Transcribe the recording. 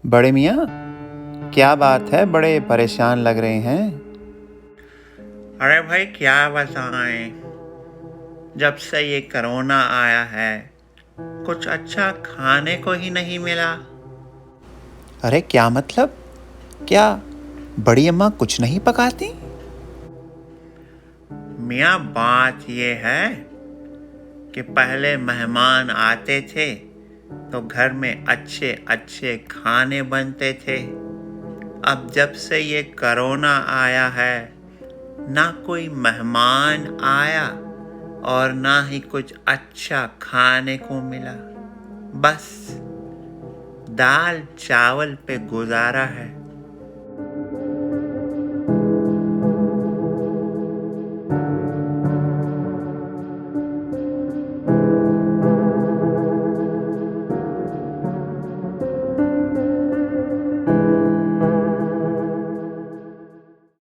बड़े मियाँ, क्या बात है? बड़े परेशान लग रहे हैं। अरे भाई क्या बताएं। जब से ये कोरोना आया है कुछ अच्छा खाने को ही नहीं मिला। अरे क्या मतलब? क्या बड़ी अम्मा कुछ नहीं पकाती? मियाँ बात ये है कि पहले मेहमान आते थे तो घर में अच्छे अच्छे खाने बनते थे। अब जब से ये कोरोना आया है ना कोई मेहमान आया और ना ही कुछ अच्छा खाने को मिला। बस दाल चावल पे गुजारा है।